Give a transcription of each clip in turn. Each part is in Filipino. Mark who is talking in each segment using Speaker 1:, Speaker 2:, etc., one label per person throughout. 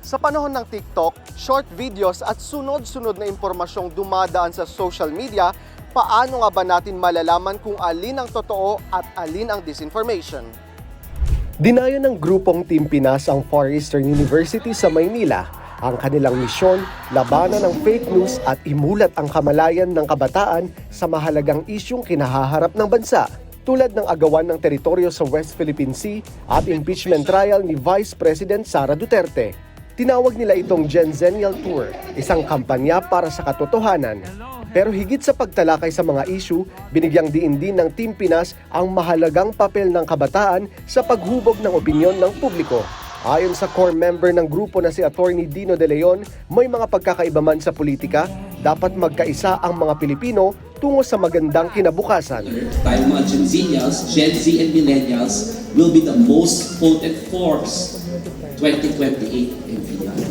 Speaker 1: Sa panahon ng TikTok, short videos at sunod-sunod na impormasyong dumadaan sa social media, paano nga ba natin malalaman kung alin ang totoo at alin ang disinformation? Dinayo ng grupong Team Pinas ang Far Eastern University sa Maynila. Ang kanilang misyon, labanan ng fake news at imulat ang kamalayan ng kabataan sa mahalagang isyung kinahaharap ng bansa, tulad ng agawan ng teritoryo sa West Philippine Sea at impeachment trial ni Vice President Sara Duterte. Tinawag nila itong Genzennial Tour, isang kampanya para sa katotohanan. Pero higit sa pagtalakay sa mga issue, binigyang diin din ng Team Pinas ang mahalagang papel ng kabataan sa paghubog ng opinyon ng publiko. Ayon sa core member ng grupo na si Attorney Dino De Leon, may mga pagkakaiba man sa politika, dapat magkaisa ang mga Pilipino tungo sa magandang kinabukasan.
Speaker 2: Tayo mga Gen Z and Millennials will be the most potent force 2028 and beyond.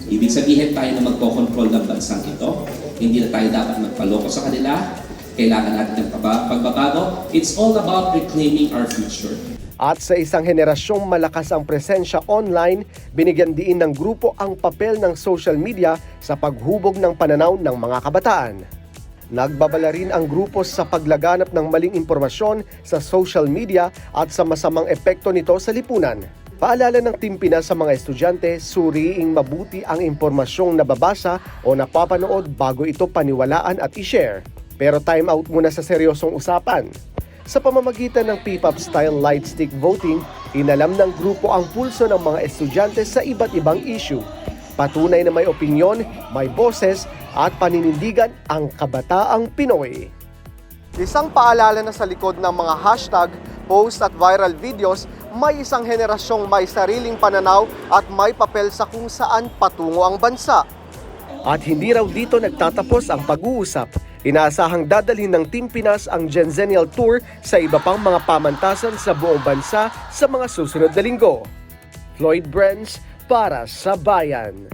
Speaker 2: Ibig sabihin tayo na magkocontrol ng bansang ito. Hindi na tayo dapat magpaloko sa kanila. Kailangan natin ng pagbabago. It's all about reclaiming our future.
Speaker 1: At sa isang henerasyong malakas ang presensya online, binigyan diin ng grupo ang papel ng social media sa paghubog ng pananaw ng mga kabataan. Nagbabala rin ang grupo sa paglaganap ng maling impormasyon sa social media at sa masamang epekto nito sa lipunan. Paalala ng Team Pinas sa mga estudyante, suriing mabuti ang impormasyong nababasa o napapanood bago ito paniwalaan at i-share. Pero time out muna sa seryosong usapan. Sa pamamagitan ng P-pop-style light stick voting, inalam ng grupo ang pulso ng mga estudyante sa iba't ibang issue. Patunay na may opinyon, may boses, at paninindigan ang kabataang Pinoy. Isang paalala na sa likod ng mga hashtag, post at viral videos, may isang henerasyong may sariling pananaw at may papel sa kung saan patungo ang bansa. At hindi raw dito nagtatapos ang pag-uusap. Inaasahang dadalhin ng Team Pinas ang Genzennial Tour sa iba pang mga pamantasan sa buong bansa sa mga susunod na linggo. Floyd Brenz para sa Bayan.